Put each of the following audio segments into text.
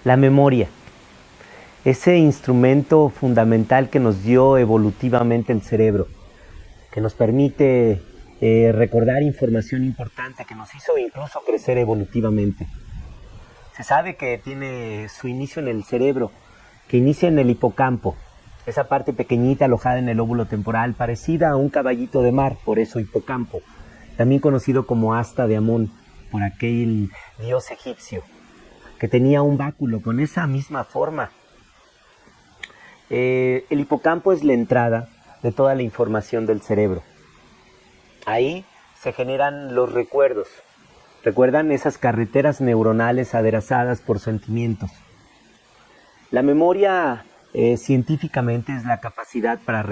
La memoria, ese instrumento fundamental que nos dio evolutivamente el cerebro, que nos permite recordar información importante, que nos hizo incluso crecer evolutivamente. Se sabe que tiene su inicio en el cerebro, que inicia en el hipocampo, esa parte pequeñita alojada en el lóbulo temporal, parecida a un caballito de mar, por eso hipocampo, también conocido como asta de Amón, por aquel dios egipcio, que tenía un báculo con esa misma forma. El hipocampo es la entrada de toda la información del cerebro. Ahí se generan los recuerdos. ¿Recuerdan esas carreteras neuronales aderezadas por sentimientos? La memoria científicamente es la capacidad para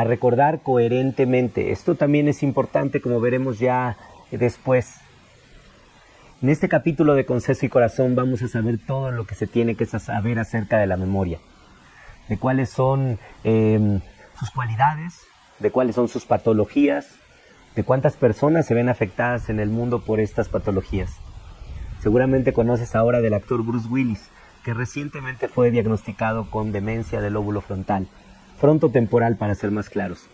recordar coherentemente. Esto también es importante, como veremos ya después. En este capítulo de Conceso y Corazón vamos a saber todo lo que se tiene que saber acerca de la memoria, de cuáles son sus cualidades, de cuáles son sus patologías, de cuántas personas se ven afectadas en el mundo por estas patologías. Seguramente conoces ahora del actor Bruce Willis, que recientemente fue diagnosticado con demencia del lóbulo frontal, frontotemporal para ser más claros.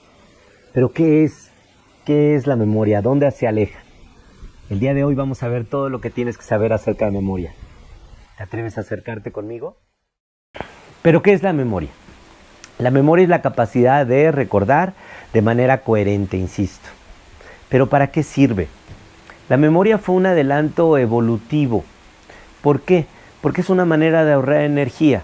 Pero ¿qué es la memoria? ¿Dónde se aleja? El día de hoy vamos a ver todo lo que tienes que saber acerca de memoria. ¿Te atreves a acercarte conmigo? ¿Pero qué es la memoria? La memoria es la capacidad de recordar de manera coherente, insisto. ¿Pero para qué sirve? La memoria fue un adelanto evolutivo. ¿Por qué? Porque es una manera de ahorrar energía.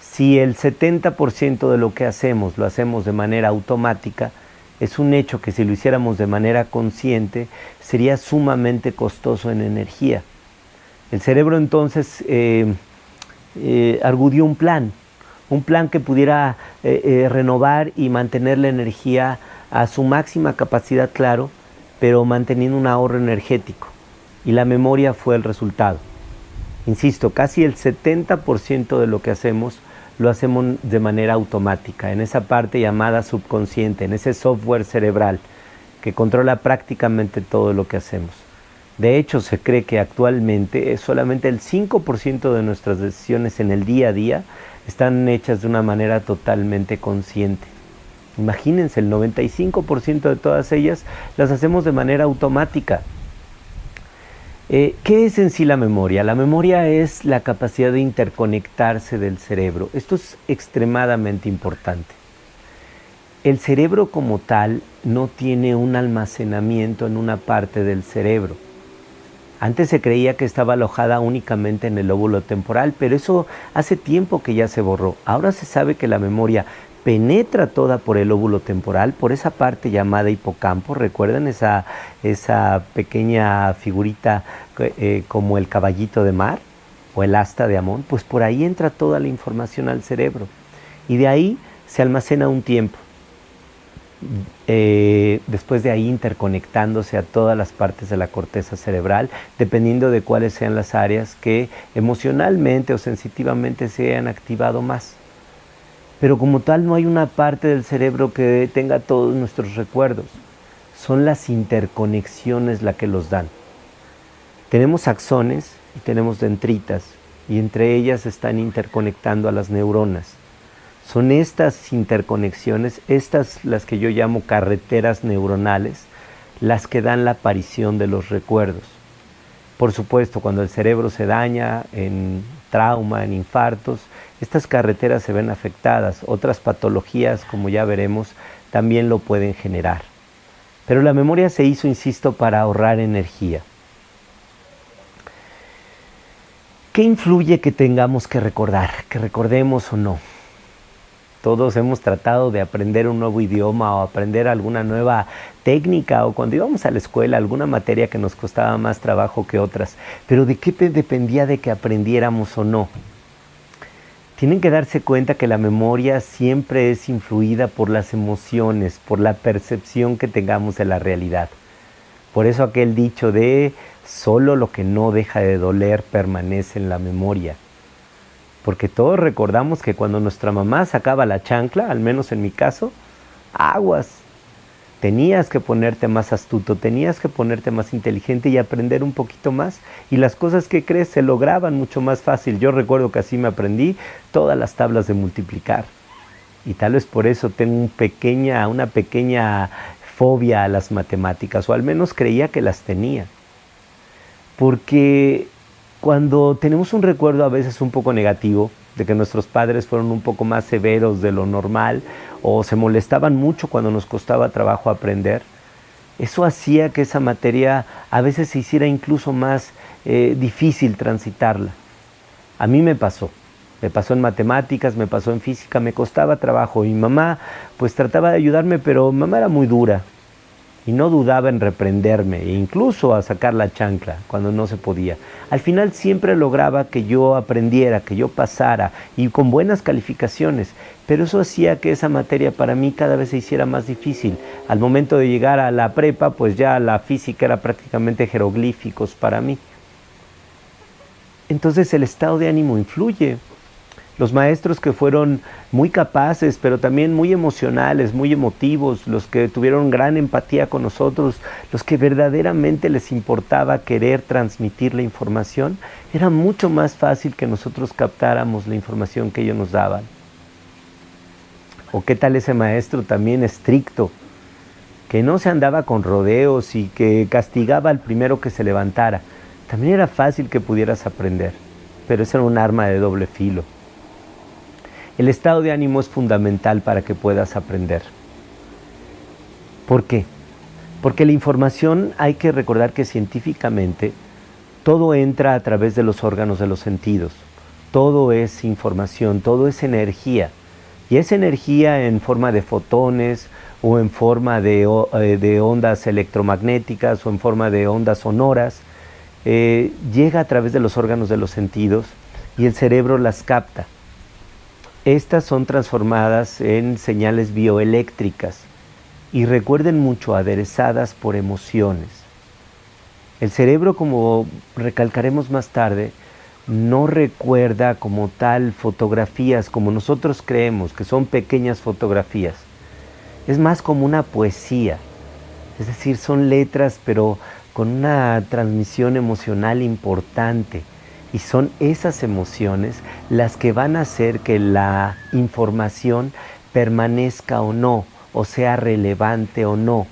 Si el 70% de lo que hacemos lo hacemos de manera automática, es un hecho que si lo hiciéramos de manera consciente, sería sumamente costoso en energía. El cerebro entonces argudió un plan que pudiera renovar y mantener la energía a su máxima capacidad, claro, pero manteniendo un ahorro energético. Y la memoria fue el resultado. Insisto, casi el 70% de lo que hacemos lo hacemos de manera automática, en esa parte llamada subconsciente, en ese software cerebral que controla prácticamente todo lo que hacemos. De hecho, se cree que actualmente solamente el 5% de nuestras decisiones en el día a día están hechas de una manera totalmente consciente. Imagínense, el 95% de todas ellas las hacemos de manera automática. ¿Qué es en sí la memoria? La memoria es la capacidad de interconectarse del cerebro. Esto es extremadamente importante. El cerebro como tal no tiene un almacenamiento en una parte del cerebro. Antes se creía que estaba alojada únicamente en el lóbulo temporal, pero eso hace tiempo que ya se borró. Ahora se sabe que la memoria penetra toda por el lóbulo temporal, por esa parte llamada hipocampo. ¿Recuerdan esa pequeña figurita como el caballito de mar o el asta de Amón? Pues por ahí entra toda la información al cerebro y de ahí se almacena un tiempo. Después de ahí interconectándose a todas las partes de la corteza cerebral, dependiendo de cuáles sean las áreas que emocionalmente o sensitivamente se hayan activado más. Pero como tal no hay una parte del cerebro que tenga todos nuestros recuerdos. Son las interconexiones las que los dan. Tenemos axones y tenemos dendritas y entre ellas están interconectando a las neuronas. Son estas interconexiones, estas las que yo llamo carreteras neuronales, las que dan la aparición de los recuerdos. Por supuesto, cuando el cerebro se daña en trauma, en infartos, estas carreteras se ven afectadas. Otras patologías, como ya veremos, también lo pueden generar. Pero la memoria se hizo, insisto, para ahorrar energía. ¿Qué influye que tengamos que recordar, que recordemos o no? Todos hemos tratado de aprender un nuevo idioma o aprender alguna nueva técnica, o cuando íbamos a la escuela alguna materia que nos costaba más trabajo que otras. Pero ¿de qué dependía de que aprendiéramos o no? Tienen que darse cuenta que la memoria siempre es influida por las emociones, por la percepción que tengamos de la realidad. Por eso aquel dicho de solo lo que no deja de doler permanece en la memoria. Porque todos recordamos que cuando nuestra mamá sacaba la chancla, al menos en mi caso, aguas. Tenías que ponerte más astuto, tenías que ponerte más inteligente y aprender un poquito más. Y las cosas que crees se lograban mucho más fácil. Yo recuerdo que así me aprendí todas las tablas de multiplicar. Y tal vez por eso tengo una pequeña fobia a las matemáticas, o al menos creía que las tenía. Porque cuando tenemos un recuerdo a veces un poco negativo, de que nuestros padres fueron un poco más severos de lo normal, o se molestaban mucho cuando nos costaba trabajo aprender, eso hacía que esa materia a veces se hiciera incluso más difícil transitarla. A mí me pasó en matemáticas, me pasó en física, me costaba trabajo. Y mamá pues trataba de ayudarme, pero mamá era muy dura y no dudaba en reprenderme e incluso a sacar la chancla cuando no se podía. Al final siempre lograba que yo aprendiera, que yo pasara y con buenas calificaciones, pero eso hacía que esa materia para mí cada vez se hiciera más difícil. Al momento de llegar a la prepa, pues ya la física era prácticamente jeroglíficos para mí. Entonces el estado de ánimo influye. Los maestros que fueron muy capaces, pero también muy emocionales, muy emotivos, los que tuvieron gran empatía con nosotros, los que verdaderamente les importaba querer transmitir la información, era mucho más fácil que nosotros captáramos la información que ellos nos daban. ¿O qué tal ese maestro también estricto, que no se andaba con rodeos y que castigaba al primero que se levantara? También era fácil que pudieras aprender, pero eso era un arma de doble filo. El estado de ánimo es fundamental para que puedas aprender. ¿Por qué? Porque la información, hay que recordar que científicamente todo entra a través de los órganos de los sentidos. Todo es información, todo es energía. Y esa energía en forma de fotones o en forma de ondas electromagnéticas o en forma de ondas sonoras, llega a través de los órganos de los sentidos y el cerebro las capta. Estas son transformadas en señales bioeléctricas y recuerden mucho, aderezadas por emociones. El cerebro, como recalcaremos más tarde, no recuerda como tal fotografías como nosotros creemos, que son pequeñas fotografías. Es más como una poesía, es decir, son letras pero con una transmisión emocional importante. Y son esas emociones las que van a hacer que la información permanezca o no, o sea relevante o no.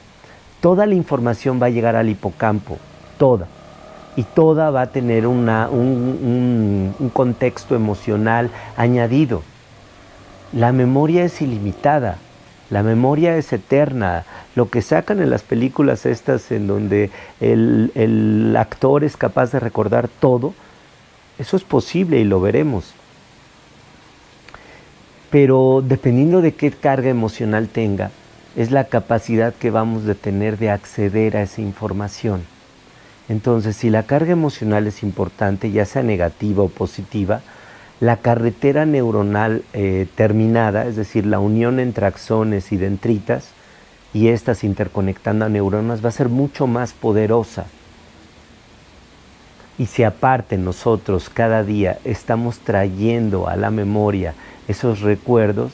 Toda la información va a llegar al hipocampo, toda. Y toda va a tener un contexto emocional añadido. La memoria es ilimitada, la memoria es eterna. Lo que sacan en las películas estas en donde el actor es capaz de recordar todo, eso es posible y lo veremos. Pero dependiendo de qué carga emocional tenga, es la capacidad que vamos a tener de acceder a esa información. Entonces, si la carga emocional es importante, ya sea negativa o positiva, la carretera neuronal terminada, es decir, la unión entre axones y dendritas, y estas interconectando a neuronas, va a ser mucho más poderosa. Y si aparte nosotros cada día estamos trayendo a la memoria esos recuerdos,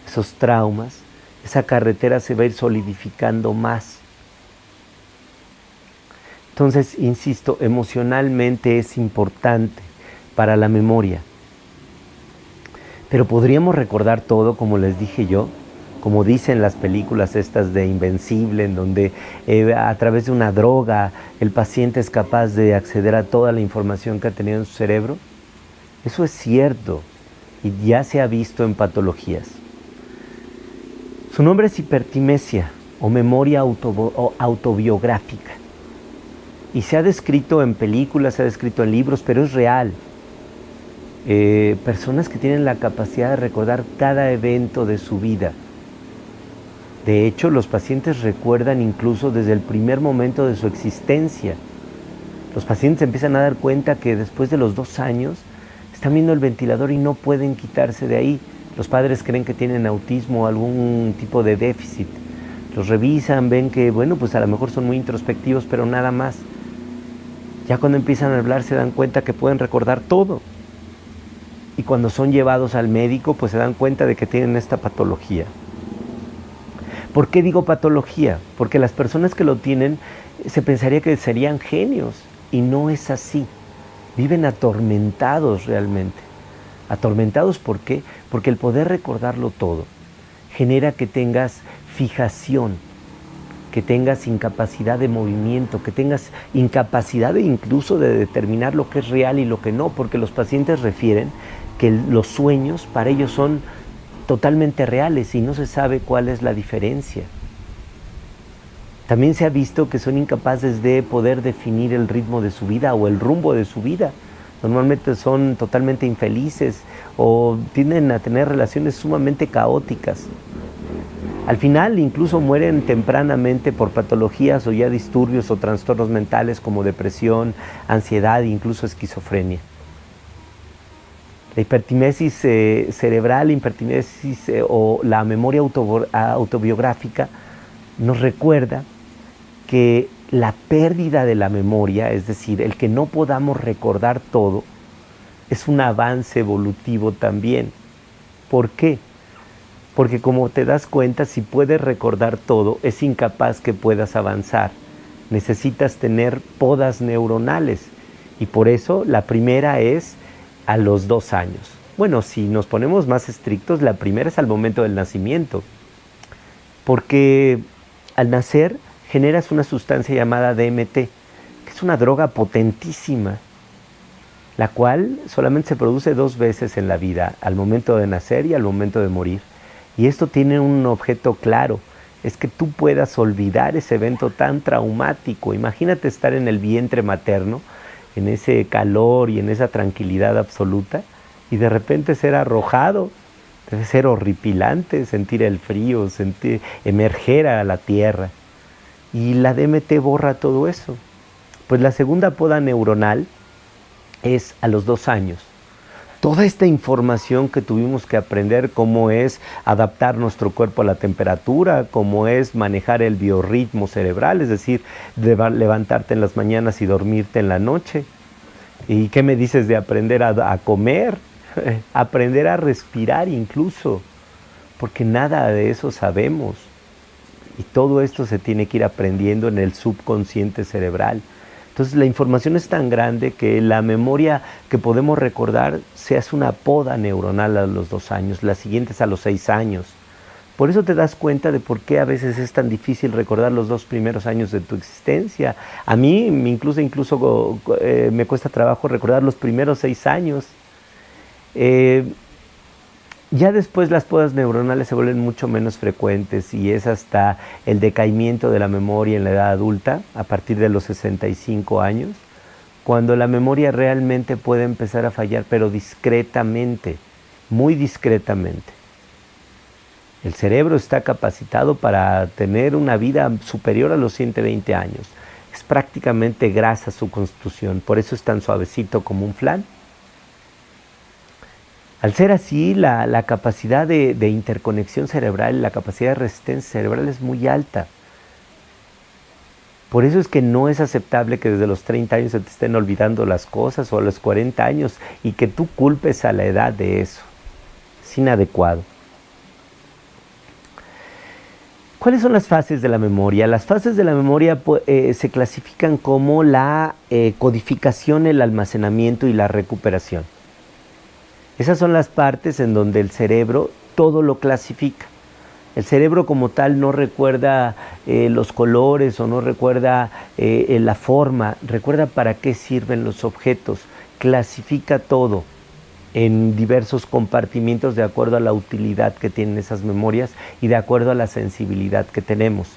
esos traumas, esa carretera se va a ir solidificando más. Entonces, insisto, emocionalmente es importante para la memoria. Pero podríamos recordar todo, como les dije yo, como dicen las películas estas de Invencible, en donde a través de una droga el paciente es capaz de acceder a toda la información que ha tenido en su cerebro. Eso es cierto y ya se ha visto en patologías. Su nombre es hipertimesia o memoria autobiográfica. Y se ha descrito en películas, se ha descrito en libros, pero es real. Personas que tienen la capacidad de recordar cada evento de su vida. De hecho, los pacientes recuerdan incluso desde el primer momento de su existencia. Los pacientes empiezan a dar cuenta que después de los 2 años están viendo el ventilador y no pueden quitarse de ahí. Los padres creen que tienen autismo o algún tipo de déficit. Los revisan, ven que, bueno, pues a lo mejor son muy introspectivos, pero nada más. Ya cuando empiezan a hablar se dan cuenta que pueden recordar todo. Y cuando son llevados al médico, pues se dan cuenta de que tienen esta patología. ¿Por qué digo patología? Porque las personas que lo tienen se pensaría que serían genios y no es así. Viven atormentados realmente. ¿Atormentados por qué? Porque el poder recordarlo todo genera que tengas fijación, que tengas incapacidad de movimiento, que tengas incapacidad incluso de determinar lo que es real y lo que no, porque los pacientes refieren que los sueños para ellos son totalmente reales y no se sabe cuál es la diferencia. También se ha visto que son incapaces de poder definir el ritmo de su vida o el rumbo de su vida. Normalmente son totalmente infelices o tienden a tener relaciones sumamente caóticas. Al final incluso mueren tempranamente por patologías o ya disturbios o trastornos mentales como depresión, ansiedad e incluso esquizofrenia. La hipertimesis cerebral, o la memoria autobiográfica nos recuerda que la pérdida de la memoria, es decir, el que no podamos recordar todo, es un avance evolutivo también. ¿Por qué? Porque como te das cuenta, si puedes recordar todo, es incapaz que puedas avanzar. Necesitas tener podas neuronales y por eso la primera es a los 2 años. Bueno, si nos ponemos más estrictos, la primera es al momento del nacimiento, porque al nacer generas una sustancia llamada DMT, que es una droga potentísima, la cual solamente se produce 2 veces en la vida, al momento de nacer y al momento de morir. Y esto tiene un objeto claro, es que tú puedas olvidar ese evento tan traumático. Imagínate estar en el vientre materno, en ese calor y en esa tranquilidad absoluta, y de repente ser arrojado. Debe ser horripilante sentir el frío, emerger a la tierra. Y la DMT borra todo eso. Pues la segunda poda neuronal es a los 2 años. Toda esta información que tuvimos que aprender, cómo es adaptar nuestro cuerpo a la temperatura, cómo es manejar el biorritmo cerebral, es decir, levantarte en las mañanas y dormirte en la noche. ¿Y qué me dices de aprender a comer? Aprender a respirar incluso, porque nada de eso sabemos. Y todo esto se tiene que ir aprendiendo en el subconsciente cerebral. Entonces la información es tan grande que la memoria que podemos recordar se hace una poda neuronal a los 2 años, las siguientes a los 6 años. Por eso te das cuenta de por qué a veces es tan difícil recordar los 2 primeros años de tu existencia. A mí incluso me cuesta trabajo recordar los primeros 6 años. Ya después las podas neuronales se vuelven mucho menos frecuentes y es hasta el decaimiento de la memoria en la edad adulta, a partir de los 65 años, cuando la memoria realmente puede empezar a fallar, pero discretamente, muy discretamente. El cerebro está capacitado para tener una vida superior a los 120 años. Es prácticamente grasa su constitución, por eso es tan suavecito como un flan. Al ser así, la capacidad de interconexión cerebral, la capacidad de resistencia cerebral es muy alta. Por eso es que no es aceptable que desde los 30 años se te estén olvidando las cosas o a los 40 años y que tú culpes a la edad de eso. Es inadecuado. ¿Cuáles son las fases de la memoria? Las fases de la memoria se clasifican como la codificación, el almacenamiento y la recuperación. Esas son las partes en donde el cerebro todo lo clasifica. El cerebro como tal no recuerda los colores o no recuerda la forma, recuerda para qué sirven los objetos, clasifica todo en diversos compartimientos de acuerdo a la utilidad que tienen esas memorias y de acuerdo a la sensibilidad que tenemos.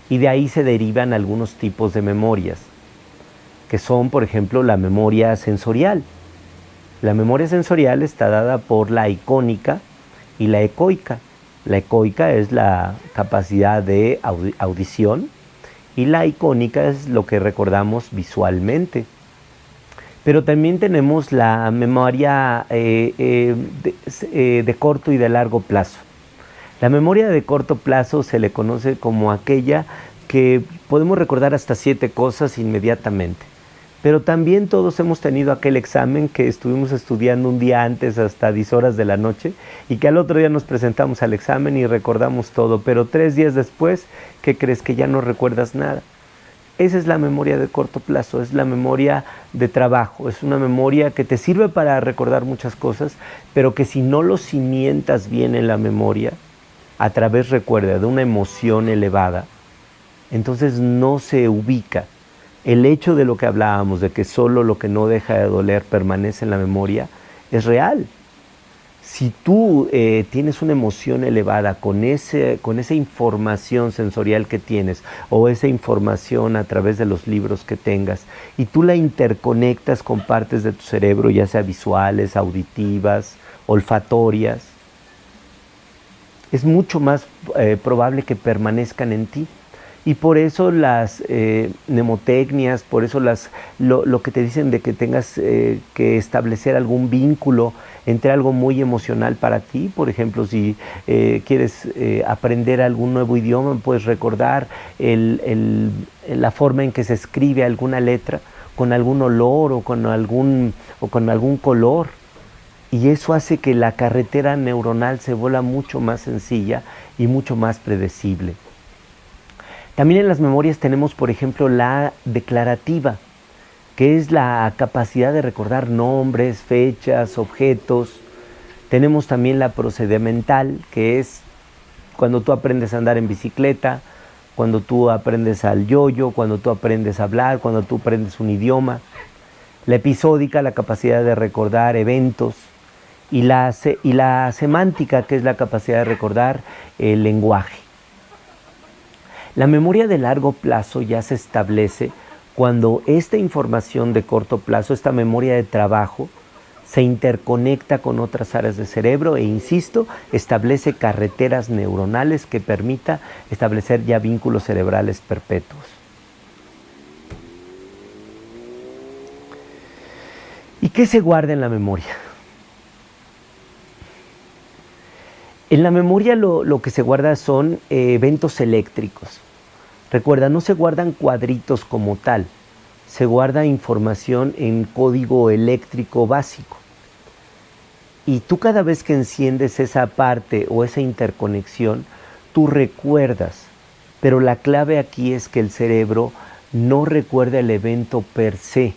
Y de ahí se derivan algunos tipos de memorias, que son, por ejemplo, la memoria sensorial. La memoria sensorial está dada por la icónica y la ecoica. La ecoica es la capacidad de audición y la icónica es lo que recordamos visualmente. Pero también tenemos la memoria de corto y de largo plazo. La memoria de corto plazo se le conoce como aquella que podemos recordar hasta 7 cosas inmediatamente. Pero también todos hemos tenido aquel examen que estuvimos estudiando un día antes hasta 10 horas de la noche y que al otro día nos presentamos al examen y recordamos todo, pero 3 días después, ¿qué crees? Que ya no recuerdas nada. Esa es la memoria de corto plazo, es la memoria de trabajo, es una memoria que te sirve para recordar muchas cosas, pero que si no lo cimientas bien en la memoria, a través, recuerda, de una emoción elevada, entonces no se ubica. El hecho de lo que hablábamos, de que solo lo que no deja de doler permanece en la memoria, es real. Si tú tienes una emoción elevada con esa información sensorial que tienes o esa información a través de los libros que tengas y tú la interconectas con partes de tu cerebro, ya sea visuales, auditivas, olfatorias, es mucho más probable que permanezcan en ti. Y por eso las mnemotecnias, por eso lo que te dicen de que tengas que establecer algún vínculo entre algo muy emocional para ti. Por ejemplo, si quieres aprender algún nuevo idioma, puedes recordar la forma en que se escribe alguna letra con algún olor o con algún color. Y eso hace que la carretera neuronal se vuelva mucho más sencilla y mucho más predecible. También en las memorias tenemos, por ejemplo, la declarativa, que es la capacidad de recordar nombres, fechas, objetos. Tenemos también la procedimental, que es cuando tú aprendes a andar en bicicleta, cuando tú aprendes al yoyo, cuando tú aprendes a hablar, cuando tú aprendes un idioma. La episódica, la capacidad de recordar eventos. Y la semántica, que es la capacidad de recordar el lenguaje. La memoria de largo plazo ya se establece cuando esta información de corto plazo, esta memoria de trabajo, se interconecta con otras áreas del cerebro e, insisto, establece carreteras neuronales que permita establecer ya vínculos cerebrales perpetuos. ¿Y qué se guarda en la memoria? En la memoria lo que se guarda son eventos eléctricos. Recuerda, no se guardan cuadritos como tal, se guarda información en código eléctrico básico. Y tú cada vez que enciendes esa parte o esa interconexión, tú recuerdas. Pero la clave aquí es que el cerebro no recuerda el evento per se,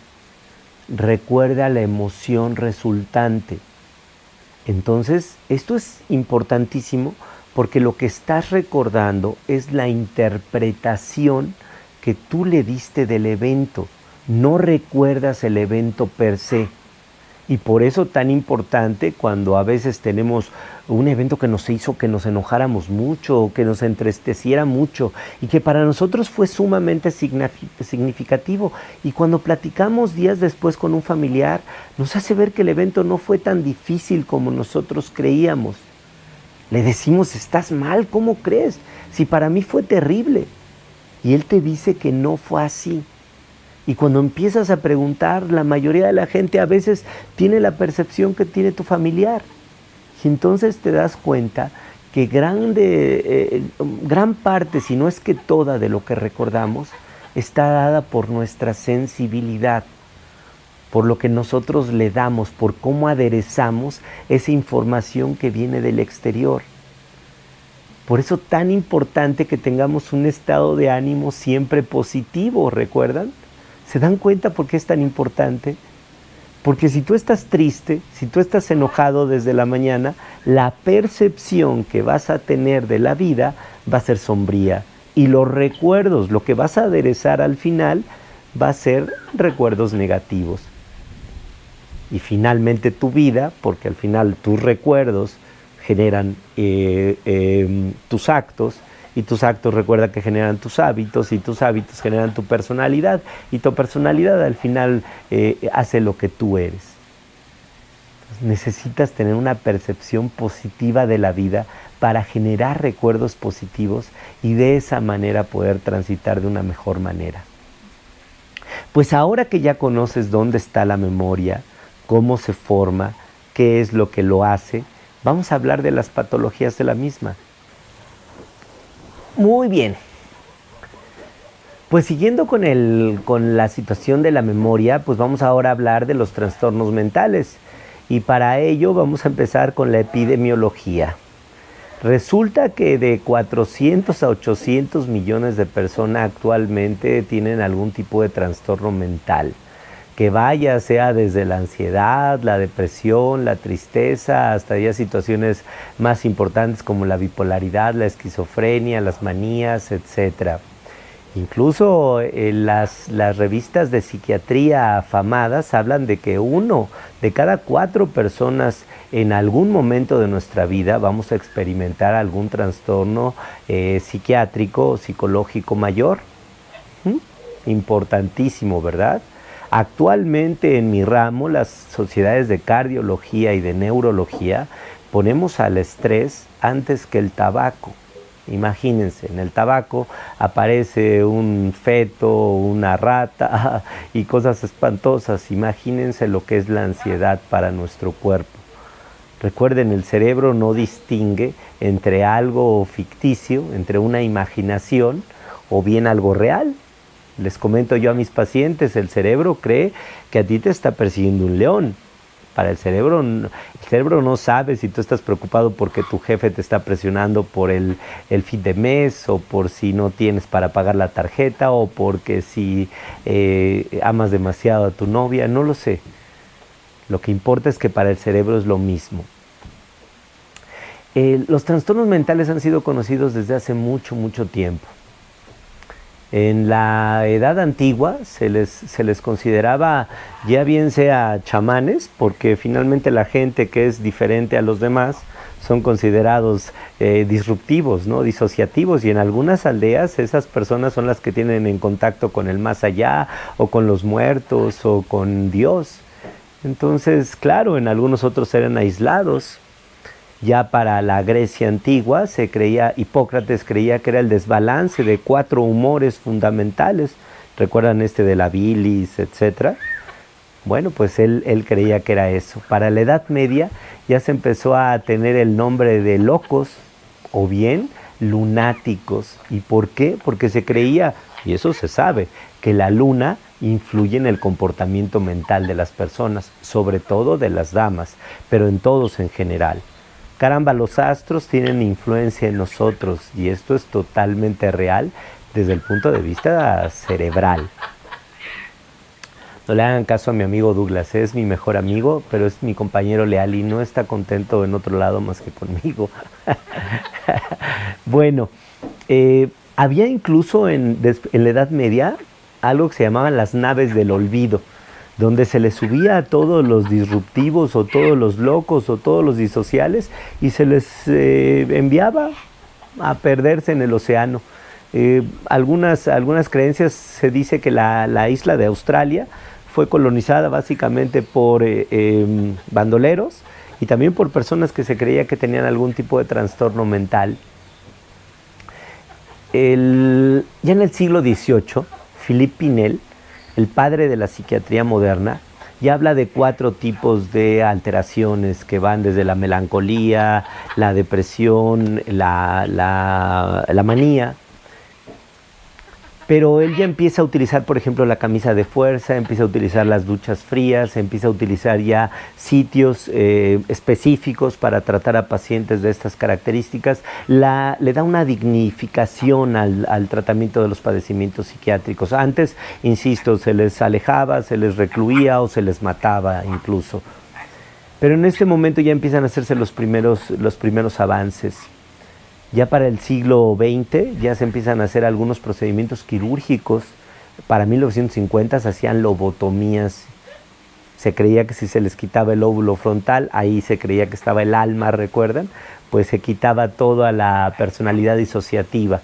recuerda la emoción resultante. Entonces, esto es importantísimo porque lo que estás recordando es la interpretación que tú le diste del evento. No recuerdas el evento per se. Y por eso tan importante cuando a veces tenemos un evento que nos hizo que nos enojáramos mucho, o que nos entristeciera mucho y que para nosotros fue sumamente significativo. Y cuando platicamos días después con un familiar, nos hace ver que el evento no fue tan difícil como nosotros creíamos. Le decimos, estás mal, ¿cómo crees? Si para mí fue terrible. Y él te dice que no fue así. Y cuando empiezas a preguntar, la mayoría de la gente a veces tiene la percepción que tiene tu familiar. Y entonces te das cuenta que gran parte, si no es que toda de lo que recordamos, está dada por nuestra sensibilidad, por lo que nosotros le damos, por cómo aderezamos esa información que viene del exterior. Por eso tan importante que tengamos un estado de ánimo siempre positivo, ¿recuerdan? ¿Se dan cuenta por qué es tan importante? Porque si tú estás triste, si tú estás enojado desde la mañana, la percepción que vas a tener de la vida va a ser sombría. Y los recuerdos, lo que vas a aderezar al final, va a ser recuerdos negativos. Y finalmente tu vida, porque al final tus recuerdos generan tus actos, y tus actos, recuerda, que generan tus hábitos, y tus hábitos generan tu personalidad, y tu personalidad al final hace lo que tú eres. Entonces, necesitas tener una percepción positiva de la vida para generar recuerdos positivos y de esa manera poder transitar de una mejor manera. Pues ahora que ya conoces dónde está la memoria, cómo se forma, qué es lo que lo hace, vamos a hablar de las patologías de la misma. Muy bien. Pues siguiendo con la situación de la memoria, pues vamos ahora a hablar de los trastornos mentales. Y para ello vamos a empezar con la epidemiología. Resulta que de 400 a 800 millones de personas actualmente tienen algún tipo de trastorno mental. Que vaya, sea desde la ansiedad, la depresión, la tristeza, hasta ya situaciones más importantes como la bipolaridad, la esquizofrenia, las manías, etcétera. Incluso las revistas de psiquiatría afamadas hablan de que 1 de cada 4 personas en algún momento de nuestra vida vamos a experimentar algún trastorno psiquiátrico o psicológico mayor. Importantísimo, ¿verdad? Actualmente en mi ramo, las sociedades de cardiología y de neurología, ponemos al estrés antes que el tabaco. Imagínense, en el tabaco aparece un feto, una rata y cosas espantosas. Imagínense lo que es la ansiedad para nuestro cuerpo. Recuerden, el cerebro no distingue entre algo ficticio, entre una imaginación o bien algo real. Les comento yo a mis pacientes, el cerebro cree que a ti te está persiguiendo un león. Para el cerebro no sabe si tú estás preocupado porque tu jefe te está presionando por el fin de mes, o por si no tienes para pagar la tarjeta, o porque si amas demasiado a tu novia, no lo sé. Lo que importa es que para el cerebro es lo mismo. Los trastornos mentales han sido conocidos desde hace mucho tiempo. En la edad antigua se les consideraba ya bien sea chamanes, porque finalmente la gente que es diferente a los demás son considerados disruptivos, ¿no? Disociativos, y en algunas aldeas esas personas son las que tienen en contacto con el más allá, o con los muertos, o con Dios. Entonces, claro, en algunos otros eran aislados. Ya para la Grecia antigua Hipócrates creía que era el desbalance de 4 humores fundamentales. ¿Recuerdan de la bilis, etcétera? Bueno, pues él creía que era eso. Para la Edad Media ya se empezó a tener el nombre de locos o bien lunáticos. ¿Y por qué? Porque se creía, y eso se sabe, que la luna influye en el comportamiento mental de las personas, sobre todo de las damas, pero en todos en general. Caramba, los astros tienen influencia en nosotros, y esto es totalmente real desde el punto de vista cerebral. No le hagan caso a mi amigo Douglas, es mi mejor amigo, pero es mi compañero leal y no está contento en otro lado más que conmigo. Bueno, había incluso en la Edad Media algo que se llamaban las naves del olvido, donde se les subía a todos los disruptivos, o todos los locos, o todos los disociales, y se les enviaba a perderse en el océano. Algunas creencias se dice que la isla de Australia fue colonizada básicamente por bandoleros, y también por personas que se creía que tenían algún tipo de trastorno mental. Ya en el siglo XVIII, Philippe Pinel, el padre de la psiquiatría moderna, ya habla de 4 tipos de alteraciones que van desde la melancolía, la depresión, la manía. Pero él ya empieza a utilizar, por ejemplo, la camisa de fuerza, empieza a utilizar las duchas frías, empieza a utilizar ya sitios específicos para tratar a pacientes de estas características. Le da una dignificación al tratamiento de los padecimientos psiquiátricos. Antes, insisto, se les alejaba, se les recluía o se les mataba incluso. Pero en este momento ya empiezan a hacerse los primeros avances. Ya para el siglo XX ya se empiezan a hacer algunos procedimientos quirúrgicos. Para 1950 se hacían lobotomías. Se creía que si se les quitaba el lóbulo frontal, ahí se creía que estaba el alma, ¿recuerdan? Pues se quitaba toda la personalidad disociativa.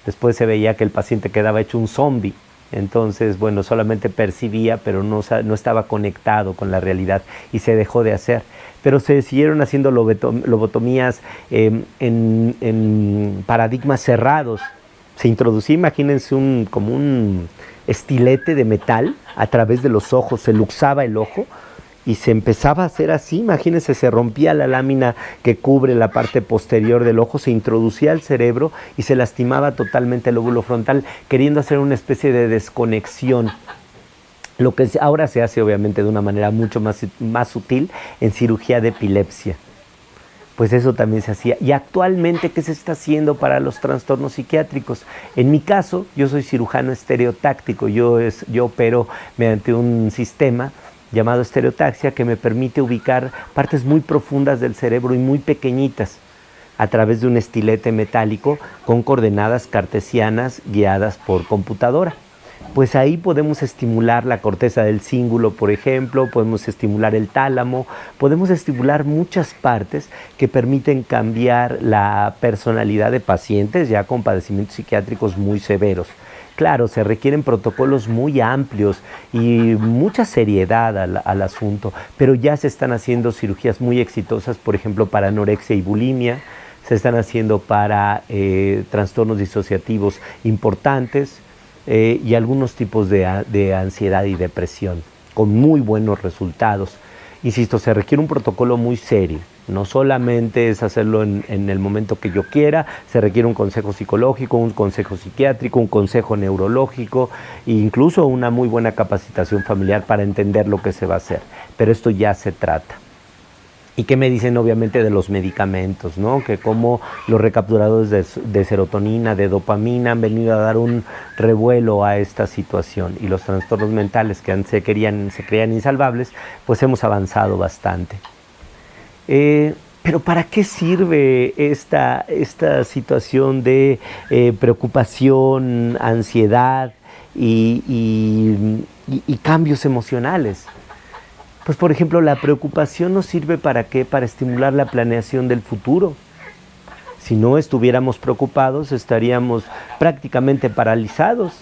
Después se veía que el paciente quedaba hecho un zombie. Entonces, bueno, solamente percibía, pero no estaba conectado con la realidad, y se dejó de hacer. Pero se siguieron haciendo lobotomías en paradigmas cerrados. Se introducía, imagínense, como un estilete de metal a través de los ojos, se luxaba el ojo, y se empezaba a hacer así, imagínense, se rompía la lámina que cubre la parte posterior del ojo, se introducía al cerebro y se lastimaba totalmente el lóbulo frontal, queriendo hacer una especie de desconexión. Lo que ahora se hace obviamente de una manera mucho más sutil en cirugía de epilepsia. Pues eso también se hacía. Y actualmente, ¿qué se está haciendo para los trastornos psiquiátricos? En mi caso, yo soy cirujano estereotáctico. Yo opero mediante un sistema llamado estereotaxia que me permite ubicar partes muy profundas del cerebro y muy pequeñitas a través de un estilete metálico con coordenadas cartesianas guiadas por computadora. Pues ahí podemos estimular la corteza del cíngulo, por ejemplo, podemos estimular el tálamo, podemos estimular muchas partes que permiten cambiar la personalidad de pacientes ya con padecimientos psiquiátricos muy severos. Claro, se requieren protocolos muy amplios y mucha seriedad al asunto, pero ya se están haciendo cirugías muy exitosas, por ejemplo, para anorexia y bulimia, se están haciendo para trastornos disociativos importantes, y algunos tipos de ansiedad y depresión, con muy buenos resultados. Insisto, se requiere un protocolo muy serio. No solamente es hacerlo en el momento que yo quiera, se requiere un consejo psicológico, un consejo psiquiátrico, un consejo neurológico e incluso una muy buena capacitación familiar para entender lo que se va a hacer. Pero esto ya se trata. ¿Y qué me dicen obviamente de los medicamentos, ¿no? Que como los recapturadores de serotonina, de dopamina han venido a dar un revuelo a esta situación y los trastornos mentales que se creían insalvables, pues hemos avanzado bastante. Pero ¿para qué sirve esta situación de preocupación, ansiedad y cambios emocionales? Pues por ejemplo, la preocupación nos sirve ¿para qué? Para estimular la planeación del futuro. Si no estuviéramos preocupados, estaríamos prácticamente paralizados.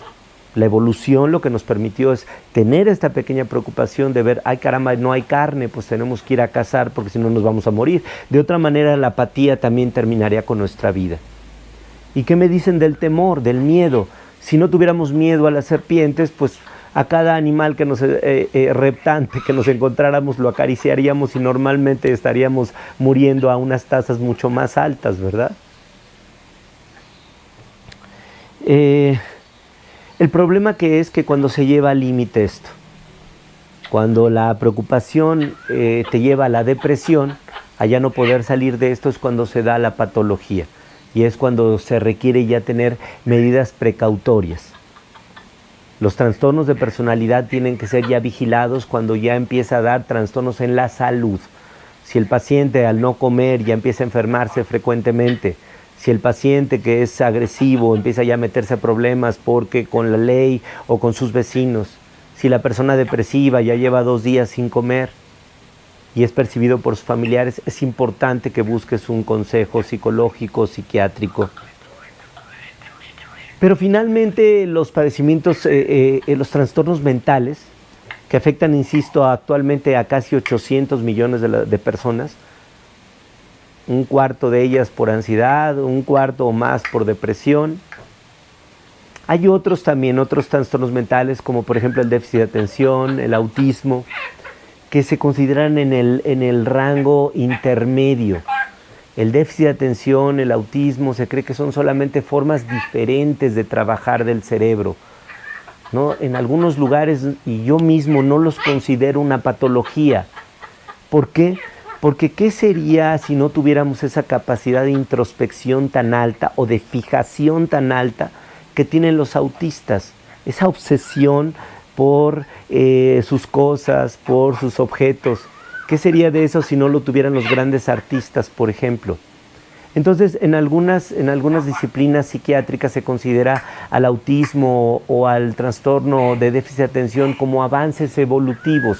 La evolución lo que nos permitió es tener esta pequeña preocupación de ver, ay caramba, no hay carne, pues tenemos que ir a cazar porque si no nos vamos a morir. De otra manera, la apatía también terminaría con nuestra vida. ¿Y qué me dicen del temor, del miedo? Si no tuviéramos miedo a las serpientes, pues a cada animal que reptante que nos encontráramos lo acariciaríamos y normalmente estaríamos muriendo a unas tasas mucho más altas, ¿verdad? El problema que es que cuando se lleva al límite esto, cuando la preocupación te lleva a la depresión, a ya no poder salir de esto es cuando se da la patología y es cuando se requiere ya tener medidas precautorias. Los trastornos de personalidad tienen que ser ya vigilados cuando ya empieza a dar trastornos en la salud. Si el paciente al no comer ya empieza a enfermarse frecuentemente, si el paciente que es agresivo empieza ya a meterse a problemas porque con la ley o con sus vecinos, si la persona depresiva ya lleva 2 días sin comer y es percibido por sus familiares, es importante que busques un consejo psicológico, psiquiátrico. Pero finalmente los padecimientos, los trastornos mentales, que afectan, insisto, actualmente a casi 800 millones de personas, un cuarto de ellas por ansiedad, un cuarto o más por depresión. Hay otros también, otros trastornos mentales, como por ejemplo el déficit de atención, el autismo, que se consideran en el rango intermedio. El déficit de atención, el autismo, se cree que son solamente formas diferentes de trabajar del cerebro, ¿no? En algunos lugares, y yo mismo no los considero una patología. ¿Por qué? Porque ¿qué sería si no tuviéramos esa capacidad de introspección tan alta o de fijación tan alta que tienen los autistas? Esa obsesión por sus cosas, por sus objetos. ¿Qué sería de eso si no lo tuvieran los grandes artistas, por ejemplo? Entonces, en algunas disciplinas psiquiátricas se considera al autismo o al trastorno de déficit de atención como avances evolutivos.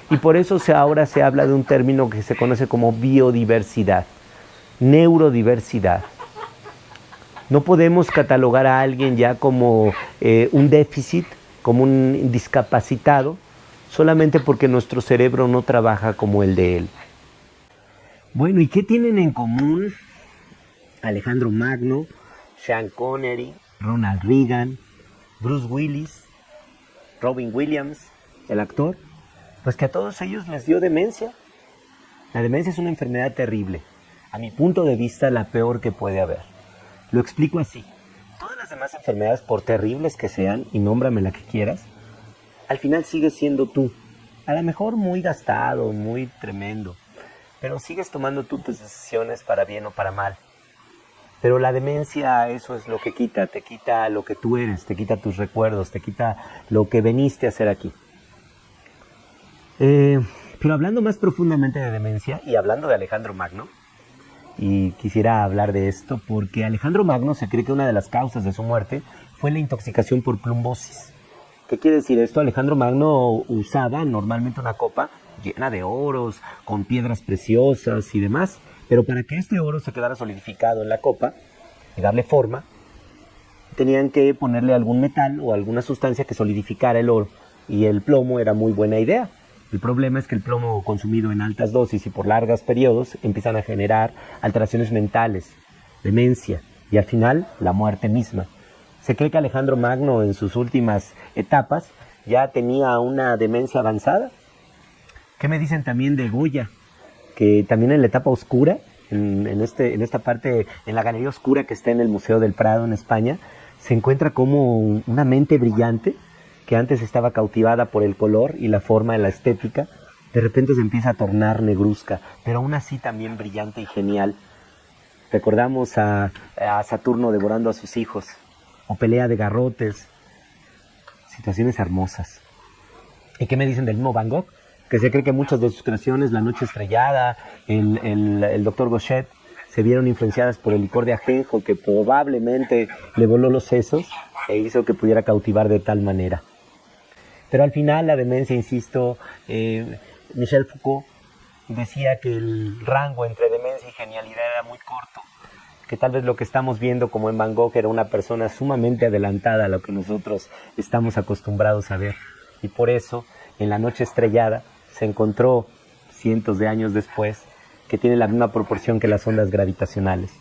Y por eso ahora se habla de un término que se conoce como biodiversidad, neurodiversidad. No podemos catalogar a alguien ya como un déficit, como un discapacitado, solamente porque nuestro cerebro no trabaja como el de él. Bueno, ¿y qué tienen en común Alejandro Magno, Sean Connery, Ronald Reagan, Bruce Willis, Robin Williams, el actor? Pues que a todos ellos les dio demencia. La demencia es una enfermedad terrible. A mi punto de vista, la peor que puede haber. Lo explico así. Todas las demás enfermedades, por terribles que sean, y nómbrame la que quieras, al final sigues siendo tú. A lo mejor muy gastado, muy tremendo, pero sigues tomando tú tus decisiones para bien o para mal. Pero la demencia, eso es lo que quita, te quita lo que tú eres, te quita tus recuerdos, te quita lo que veniste a hacer aquí. Pero hablando más profundamente de demencia y hablando de Alejandro Magno, y quisiera hablar de esto porque Alejandro Magno se cree que una de las causas de su muerte fue la intoxicación por plumbosis. ¿Qué quiere decir esto? Alejandro Magno usaba normalmente una copa llena de oros, con piedras preciosas y demás, pero para que este oro se quedara solidificado en la copa y darle forma, tenían que ponerle algún metal o alguna sustancia que solidificara el oro, y el plomo era muy buena idea. El problema es que el plomo consumido en altas dosis y por largos periodos empiezan a generar alteraciones mentales, demencia y al final la muerte misma. Se cree que Alejandro Magno en sus últimas etapas ya tenía una demencia avanzada. ¿Qué me dicen también de Goya? Que también en la etapa oscura, en esta parte, en la galería oscura que está en el Museo del Prado en España, se encuentra como una mente brillante que antes estaba cautivada por el color y la forma de la estética, de repente se empieza a tornar negruzca, pero aún así también brillante y genial. Recordamos a Saturno devorando a sus hijos, o pelea de garrotes, situaciones hermosas. ¿Y qué me dicen del mismo Van Gogh? Que se cree que muchas de sus creaciones, La noche estrellada, el Dr. Gauchet, se vieron influenciadas por el licor de ajenjo que probablemente le voló los sesos e hizo que pudiera cautivar de tal manera. Pero al final la demencia, insisto, Michel Foucault decía que el rango entre demencia y genialidad era muy corto, que tal vez lo que estamos viendo como en Van Gogh era una persona sumamente adelantada a lo que nosotros estamos acostumbrados a ver. Y por eso, en La noche estrellada, se encontró, cientos de años después, que tiene la misma proporción que las ondas gravitacionales.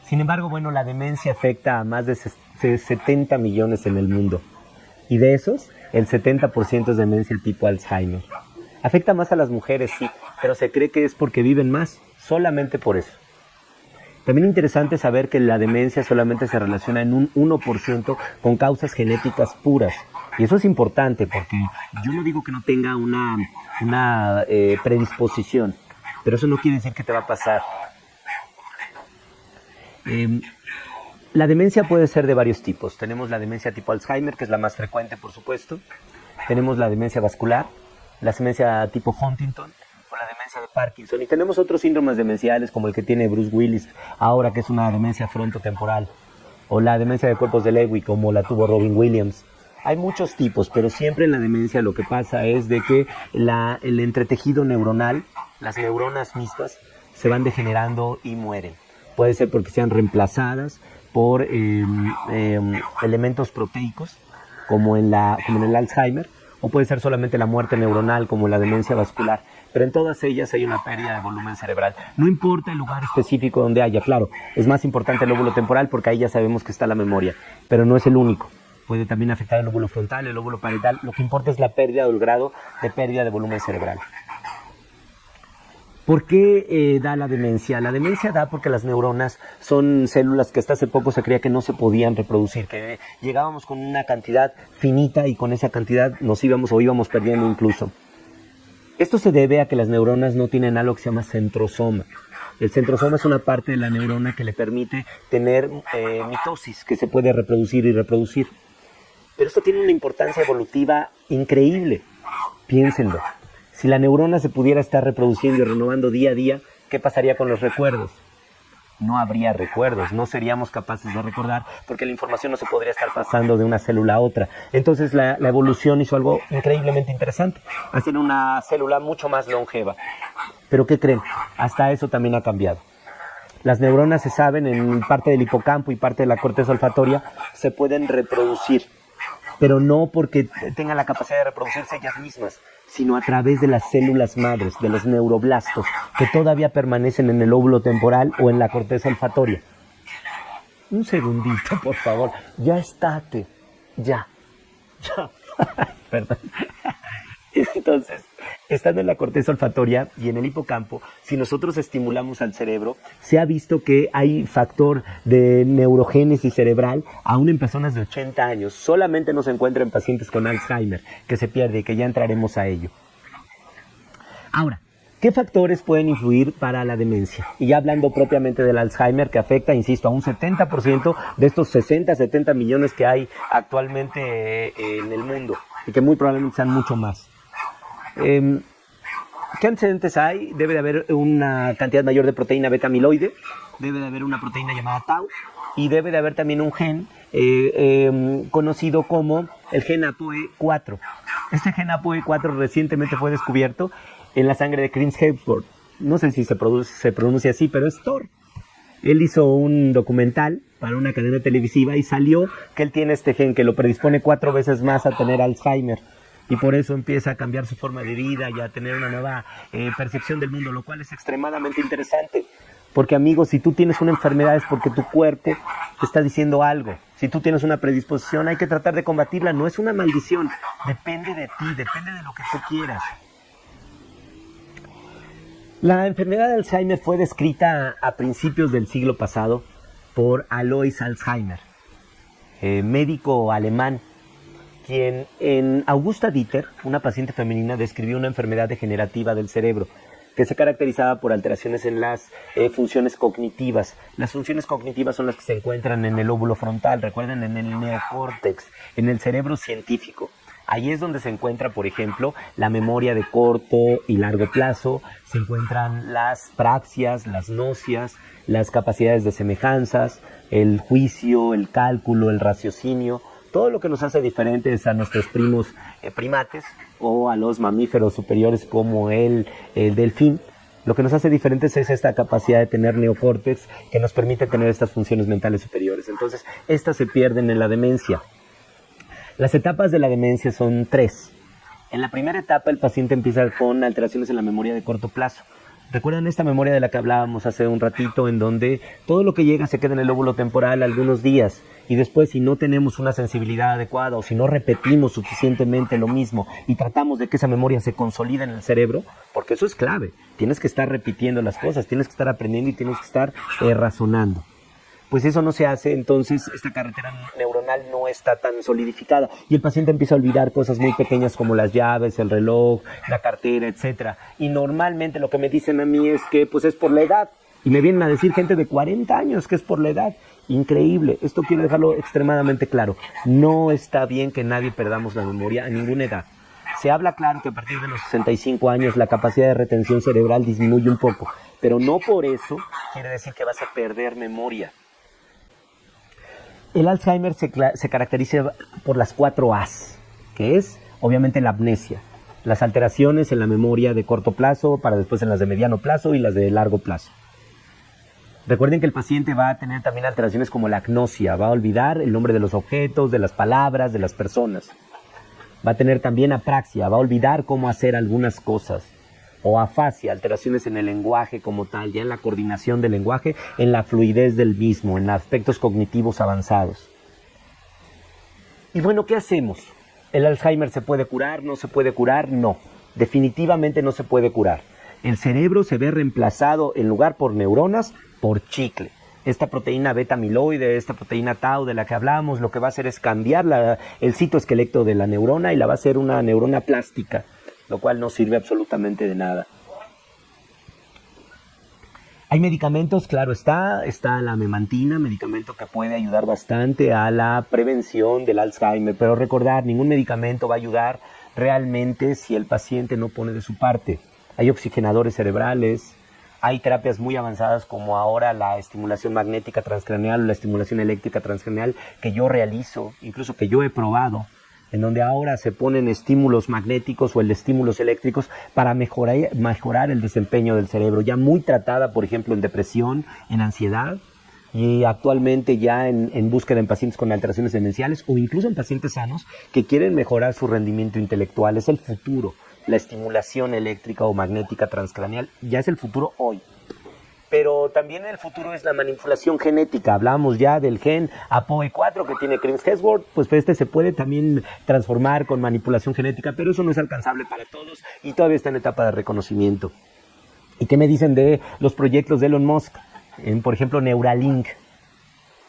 Sin embargo, bueno, la demencia afecta a más de 70 millones en el mundo. Y de esos, el 70% es demencia tipo Alzheimer. Afecta más a las mujeres, sí, pero se cree que es porque viven más, solamente por eso. También interesante saber que la demencia solamente se relaciona en un 1% con causas genéticas puras. Y eso es importante porque yo no digo que no tenga una predisposición, pero eso no quiere decir que te va a pasar. La demencia puede ser de varios tipos. Tenemos la demencia tipo Alzheimer, que es la más frecuente, por supuesto. Tenemos la demencia vascular, la demencia tipo Huntington o la demencia de Parkinson. Y tenemos otros síndromes demenciales como el que tiene Bruce Willis ahora, que es una demencia frontotemporal, o la demencia de cuerpos de Lewy, como la tuvo Robin Williams. Hay muchos tipos, pero siempre en la demencia lo que pasa es de que el entretejido neuronal, las neuronas mismas, se van degenerando y mueren. Puede ser porque sean reemplazadas por elementos proteicos, como en el Alzheimer, o puede ser solamente la muerte neuronal, como la demencia vascular. Pero en todas ellas hay una pérdida de volumen cerebral. No importa el lugar específico donde haya, claro, es más importante el lóbulo temporal porque ahí ya sabemos que está la memoria, pero no es el único. Puede también afectar el lóbulo frontal, el lóbulo parietal. Lo que importa es la pérdida o el grado de pérdida de volumen cerebral. ¿Por qué da la demencia? La demencia da porque las neuronas son células que hasta hace poco se creía que no se podían reproducir, que llegábamos con una cantidad finita y con esa cantidad nos íbamos perdiendo incluso. Esto se debe a que las neuronas no tienen algo que se llama centrosoma. El centrosoma es una parte de la neurona que le permite tener mitosis, que se puede reproducir y reproducir. Pero esto tiene una importancia evolutiva increíble. Piénsenlo. Si la neurona se pudiera estar reproduciendo y renovando día a día, ¿qué pasaría con los recuerdos? No habría recuerdos, no seríamos capaces de recordar porque la información no se podría estar pasando de una célula a otra. Entonces la evolución hizo algo increíblemente interesante, hacer una célula mucho más longeva. Pero ¿qué creen? Hasta eso también ha cambiado. Las neuronas, se saben, en parte del hipocampo y parte de la corteza olfatoria se pueden reproducir, pero no porque tengan la capacidad de reproducirse ellas mismas, sino a través de las células madres, de los neuroblastos, que todavía permanecen en el lóbulo temporal o en la corteza olfatoria. Un segundito, por favor. Ya estate. Ya. Perdón. Entonces, estando en la corteza olfatoria y en el hipocampo, si nosotros estimulamos al cerebro, se ha visto que hay factor de neurogénesis cerebral aún en personas de 80 años. Solamente no se encuentra en pacientes con Alzheimer, que se pierde y que ya entraremos a ello. Ahora, ¿qué factores pueden influir para la demencia? Y ya hablando propiamente del Alzheimer, que afecta, insisto, a un 70% de estos 60, 70 millones que hay actualmente en el mundo, y que muy probablemente sean mucho más. ¿Qué antecedentes hay? Debe de haber una cantidad mayor de proteína beta-amiloide, debe de haber una proteína llamada tau, y debe de haber también un gen conocido como el gen ApoE4. Este gen ApoE4 recientemente fue descubierto en la sangre de Chris Hemsworth. No sé si se pronuncia así, pero es Thor. Él hizo un documental para una cadena televisiva y salió que él tiene este gen que lo predispone 4 veces más a tener Alzheimer. Y por eso empieza a cambiar su forma de vida y a tener una nueva percepción del mundo, lo cual es extremadamente interesante. Porque, amigos, si tú tienes una enfermedad es porque tu cuerpo te está diciendo algo. Si tú tienes una predisposición, hay que tratar de combatirla. No es una maldición. Depende de ti, depende de lo que tú quieras. La enfermedad de Alzheimer fue descrita a principios del siglo pasado por Alois Alzheimer, médico alemán, quien en Augusta Dieter, una paciente femenina, describió una enfermedad degenerativa del cerebro que se caracterizaba por alteraciones en las funciones cognitivas. Las funciones cognitivas son las que se encuentran en el lóbulo frontal, recuerden, en el neocórtex, en el cerebro científico. Ahí es donde se encuentra, por ejemplo, la memoria de corto y largo plazo, se encuentran las praxias, las nocias, las capacidades de semejanzas, el juicio, el cálculo, el raciocinio, todo lo que nos hace diferentes a nuestros primos primates o a los mamíferos superiores como el delfín. Lo que nos hace diferentes es esta capacidad de tener neocórtex que nos permite tener estas funciones mentales superiores. Entonces, estas se pierden en la demencia. Las etapas de la demencia son 3. En la primera etapa el paciente empieza con alteraciones en la memoria de corto plazo. ¿Recuerdan esta memoria de la que hablábamos hace un ratito, en donde todo lo que llega se queda en el lóbulo temporal algunos días y después, si no tenemos una sensibilidad adecuada o si no repetimos suficientemente lo mismo y tratamos de que esa memoria se consolide en el cerebro, porque eso es clave, tienes que estar repitiendo las cosas, tienes que estar aprendiendo y tienes que estar razonando. Pues eso no se hace, entonces esta carretera neuronal no está tan solidificada y el paciente empieza a olvidar cosas muy pequeñas como las llaves, el reloj, la cartera, etcétera. Y normalmente lo que me dicen a mí es que pues es por la edad y me vienen a decir gente de 40 años que es por la edad. Increíble, esto quiero dejarlo extremadamente claro. No está bien que nadie perdamos la memoria a ninguna edad. Se habla claro que a partir de los 65 años la capacidad de retención cerebral disminuye un poco, pero no por eso quiere decir que vas a perder memoria. El Alzheimer se caracteriza por las 4 A's, que es obviamente la amnesia, las alteraciones en la memoria de corto plazo, para después en las de mediano plazo y las de largo plazo. Recuerden que el paciente va a tener también alteraciones como la agnosia, va a olvidar el nombre de los objetos, de las palabras, de las personas. Va a tener también apraxia, va a olvidar cómo hacer algunas cosas. O afasia, alteraciones en el lenguaje como tal, ya en la coordinación del lenguaje, en la fluidez del mismo, en aspectos cognitivos avanzados. Y bueno, ¿qué hacemos? ¿El Alzheimer se puede curar? ¿No se puede curar? No, definitivamente no se puede curar. El cerebro se ve reemplazado en lugar por neuronas, por chicle. Esta proteína beta-amiloide, esta proteína tau de la que hablamos, lo que va a hacer es cambiar el citoesqueleto de la neurona y la va a hacer una neurona plástica, lo cual no sirve absolutamente de nada. Hay medicamentos, claro está la memantina, medicamento que puede ayudar bastante a la prevención del Alzheimer, pero recordar, ningún medicamento va a ayudar realmente si el paciente no pone de su parte. Hay oxigenadores cerebrales, hay terapias muy avanzadas como ahora la estimulación magnética transcraneal o la estimulación eléctrica transcraneal que yo realizo, incluso que yo he probado, en donde ahora se ponen estímulos magnéticos o estímulos eléctricos para mejorar el desempeño del cerebro, ya muy tratada, por ejemplo, en depresión, en ansiedad, y actualmente ya en búsqueda en pacientes con alteraciones demenciales o incluso en pacientes sanos que quieren mejorar su rendimiento intelectual. Es el futuro, la estimulación eléctrica o magnética transcraneal, ya es el futuro hoy. Pero también el futuro es la manipulación genética. Hablábamos ya del gen APOE4 que tiene Chris Hemsworth, pues este se puede también transformar con manipulación genética, pero eso no es alcanzable para todos y todavía está en etapa de reconocimiento. ¿Y qué me dicen de los proyectos de Elon Musk? Por ejemplo, Neuralink,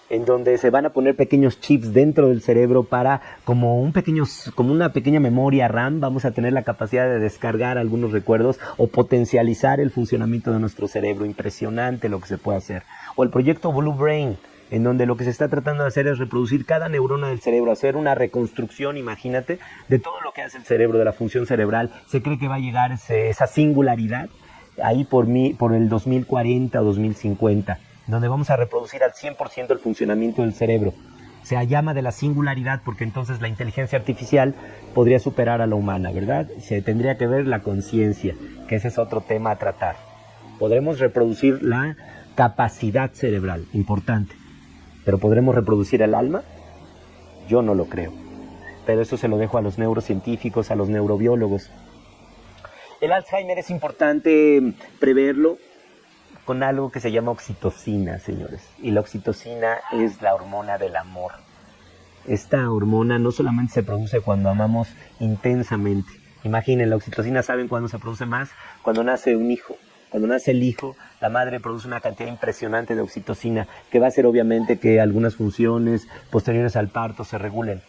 en donde se van a poner pequeños chips dentro del cerebro para, como una pequeña memoria RAM, vamos a tener la capacidad de descargar algunos recuerdos o potencializar el funcionamiento de nuestro cerebro. Impresionante lo que se puede hacer. O el proyecto Blue Brain, en donde lo que se está tratando de hacer es reproducir cada neurona del cerebro, hacer una reconstrucción, imagínate, de todo lo que hace el cerebro, de la función cerebral. Se cree que va a llegar esa singularidad ahí por el 2040 o 2050. Donde vamos a reproducir al 100% el funcionamiento del cerebro. Se llama de la singularidad porque entonces la inteligencia artificial podría superar a la humana, ¿verdad? Se tendría que ver la conciencia, que ese es otro tema a tratar. Podremos reproducir la capacidad cerebral, importante. ¿Pero podremos reproducir el alma? Yo no lo creo. Pero eso se lo dejo a los neurocientíficos, a los neurobiólogos. El Alzheimer es importante preverlo con algo que se llama oxitocina, señores. Y la oxitocina es la hormona del amor. Esta hormona no solamente se produce cuando amamos intensamente. Imaginen, la oxitocina, ¿saben cuándo se produce más? Cuando nace un hijo. Cuando nace el hijo, la madre produce una cantidad impresionante de oxitocina, que va a hacer obviamente que algunas funciones posteriores al parto se regulen.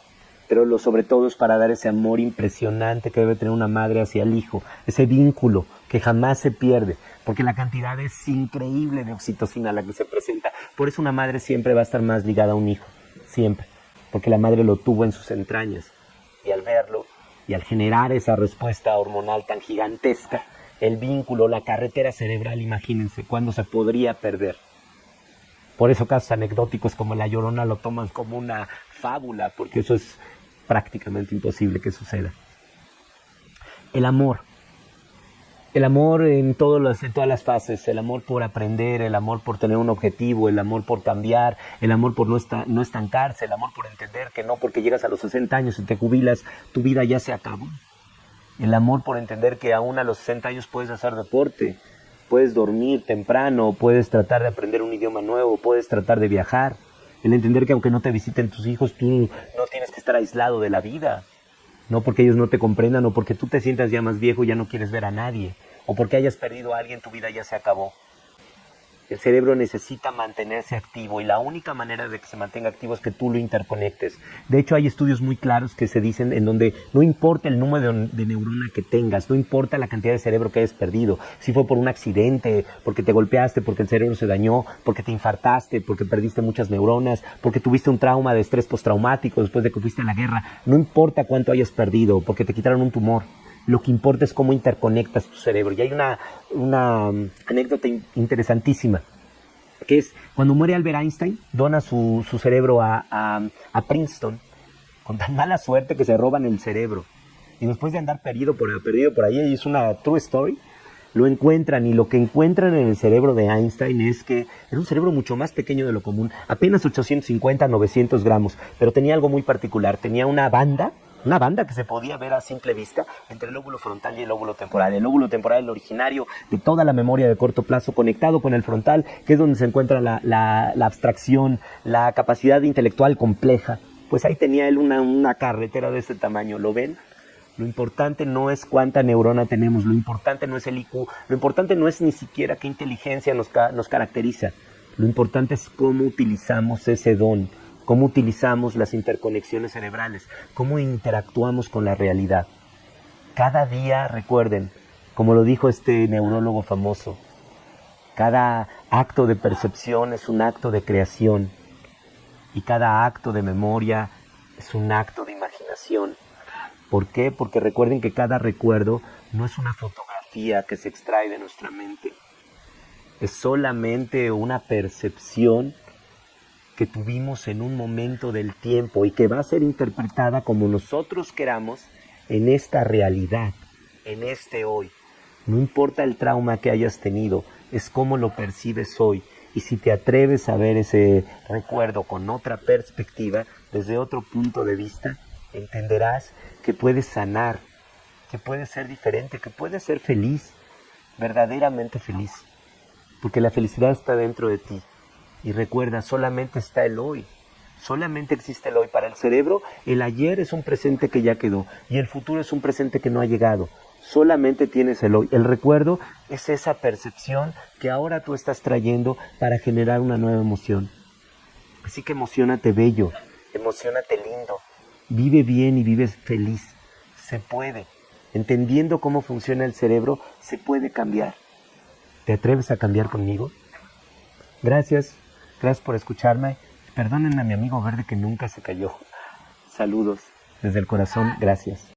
Pero sobre todo es para dar ese amor impresionante que debe tener una madre hacia el hijo, ese vínculo que jamás se pierde, porque la cantidad es increíble de oxitocina la que se presenta. Por eso una madre siempre va a estar más ligada a un hijo, siempre, porque la madre lo tuvo en sus entrañas. Y al verlo, y al generar esa respuesta hormonal tan gigantesca, el vínculo, la carretera cerebral, imagínense, cuándo se podría perder. Por eso casos anecdóticos como La Llorona lo toman como una fábula, porque eso es prácticamente imposible que suceda. El amor en todas las fases, el amor por aprender, el amor por tener un objetivo, el amor por cambiar, el amor por no estancarse, el amor por entender que no porque llegas a los 60 años y te jubilas, tu vida ya se acabó. El amor por entender que aún a los 60 años puedes hacer deporte, puedes dormir temprano, puedes tratar de aprender un idioma nuevo, puedes tratar de viajar. El entender que aunque no te visiten tus hijos, tú no tienes que estar aislado de la vida. No porque ellos no te comprendan, o porque tú te sientas ya más viejo y ya no quieres ver a nadie, o porque hayas perdido a alguien, tu vida ya se acabó. El cerebro necesita mantenerse activo y la única manera de que se mantenga activo es que tú lo interconectes. De hecho, hay estudios muy claros que se dicen en donde no importa el número de neurona que tengas, no importa la cantidad de cerebro que hayas perdido, si fue por un accidente, porque te golpeaste, porque el cerebro se dañó, porque te infartaste, porque perdiste muchas neuronas, porque tuviste un trauma de estrés postraumático después de que fuiste a la guerra, no importa cuánto hayas perdido, porque te quitaron un tumor. Lo que importa es cómo interconectas tu cerebro. Y hay una anécdota interesantísima, que es cuando muere Albert Einstein, dona su cerebro a Princeton, con tan mala suerte que se roban el cerebro. Y después de andar perdido por ahí, y es una true story, lo encuentran, y lo que encuentran en el cerebro de Einstein es que era un cerebro mucho más pequeño de lo común, apenas 850, 900 gramos, pero tenía algo muy particular, tenía una banda que se podía ver a simple vista entre el lóbulo frontal y el lóbulo temporal. El lóbulo temporal es el originario de toda la memoria de corto plazo, conectado con el frontal, que es donde se encuentra la abstracción, la capacidad intelectual compleja. Pues ahí tenía él una carretera de ese tamaño, ¿lo ven? Lo importante no es cuánta neurona tenemos, lo importante no es el IQ, lo importante no es ni siquiera qué inteligencia nos caracteriza. Lo importante es cómo utilizamos ese don, cómo utilizamos las interconexiones cerebrales, cómo interactuamos con la realidad. Cada día, recuerden, como lo dijo este neurólogo famoso, cada acto de percepción es un acto de creación y cada acto de memoria es un acto de imaginación. ¿Por qué? Porque recuerden que cada recuerdo no es una fotografía que se extrae de nuestra mente, es solamente una percepción que tuvimos en un momento del tiempo y que va a ser interpretada como nosotros queramos en esta realidad, en este hoy. No importa el trauma que hayas tenido, es cómo lo percibes hoy. Y si te atreves a ver ese recuerdo con otra perspectiva, desde otro punto de vista, entenderás que puedes sanar, que puedes ser diferente, que puedes ser feliz, verdaderamente feliz. porque la felicidad está dentro de ti. Y recuerda, solamente está el hoy. Solamente existe el hoy. Para el cerebro, el ayer es un presente que ya quedó y el futuro es un presente que no ha llegado. Solamente tienes el hoy. El recuerdo es esa percepción que ahora tú estás trayendo para generar una nueva emoción. Así que emociónate bello, emociónate lindo, vive bien y vive feliz. Se puede. Entendiendo cómo funciona el cerebro, se puede cambiar. ¿Te atreves a cambiar conmigo? Gracias por escucharme. Perdonen a mi amigo verde que nunca se cayó. Saludos desde el corazón, gracias.